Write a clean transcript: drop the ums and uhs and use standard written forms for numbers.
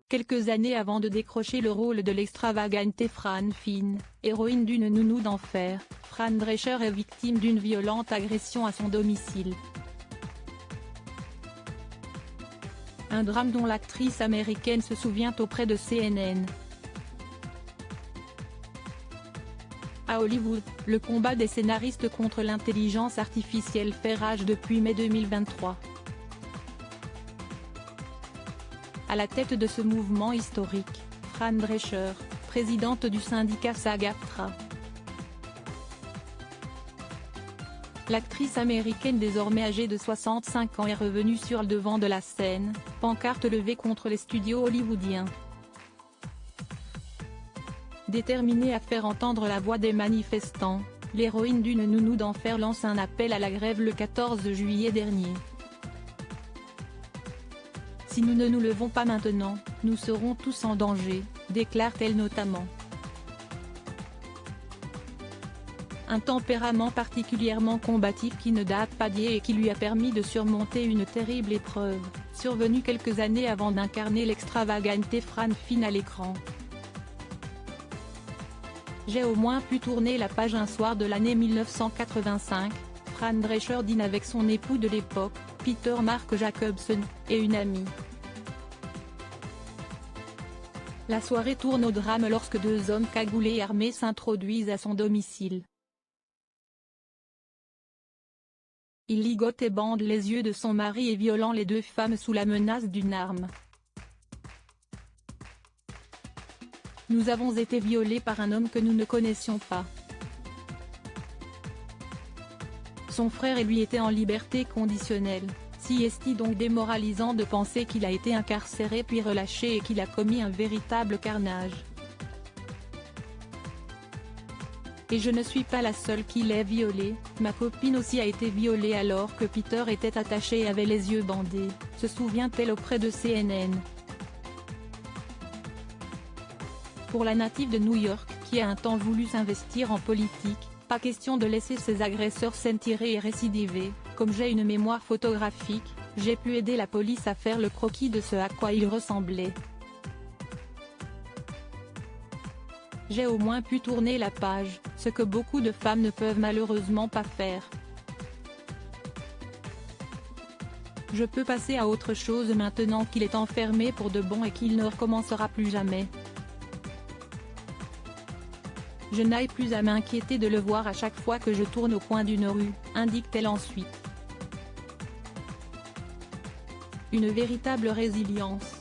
Quelques années avant de décrocher le rôle de l'extravagante Fran Fine, héroïne d'une nounou d'enfer, Fran Drescher est victime d'une violente agression à son domicile. Un drame dont l'actrice américaine se souvient auprès de CNN. À Hollywood, le combat des scénaristes contre l'intelligence artificielle fait rage depuis mai 2023. À la tête de ce mouvement historique, Fran Drescher, présidente du syndicat SAG-AFTRA. L'actrice américaine désormais âgée de 65 ans est revenue sur le devant de la scène, pancarte levée contre les studios hollywoodiens. Déterminée à faire entendre la voix des manifestants, l'héroïne d'une nounou d'enfer lance un appel à la grève le 14 juillet dernier. Si nous ne nous levons pas maintenant, nous serons tous en danger, déclare-t-elle notamment. Un tempérament particulièrement combatif qui ne date pas d'hier et qui lui a permis de surmonter une terrible épreuve, survenue quelques années avant d'incarner l'extravagante Fran Fine à l'écran. J'ai au moins pu tourner la page un soir de l'année 1985, Fran Drescher dîne avec son époux de l'époque, Peter Mark Jacobson, et une amie. La soirée tourne au drame lorsque deux hommes cagoulés et armés s'introduisent à son domicile. Ils ligotent et bandent les yeux de son mari et violant les deux femmes sous la menace d'une arme. Nous avons été violés par un homme que nous ne connaissions pas. Son frère et lui étaient en liberté conditionnelle, si est-il donc démoralisant de penser qu'il a été incarcéré puis relâché et qu'il a commis un véritable carnage. Et je ne suis pas la seule qui l'ait violé, ma copine aussi a été violée alors que Peter était attaché et avait les yeux bandés, se souvient-elle auprès de CNN. Pour la native de New York qui a un temps voulu s'investir en politique, pas question de laisser ses agresseurs s'en-tirer et récidiver, comme j'ai une mémoire photographique, j'ai pu aider la police à faire le croquis de ce à quoi il ressemblait. J'ai au moins pu tourner la page, ce que beaucoup de femmes ne peuvent malheureusement pas faire. Je peux passer à autre chose maintenant qu'il est enfermé pour de bon et qu'il ne recommencera plus jamais. Je n'aille plus à m'inquiéter de le voir à chaque fois que je tourne au coin d'une rue, indique-t-elle ensuite. Une véritable résilience.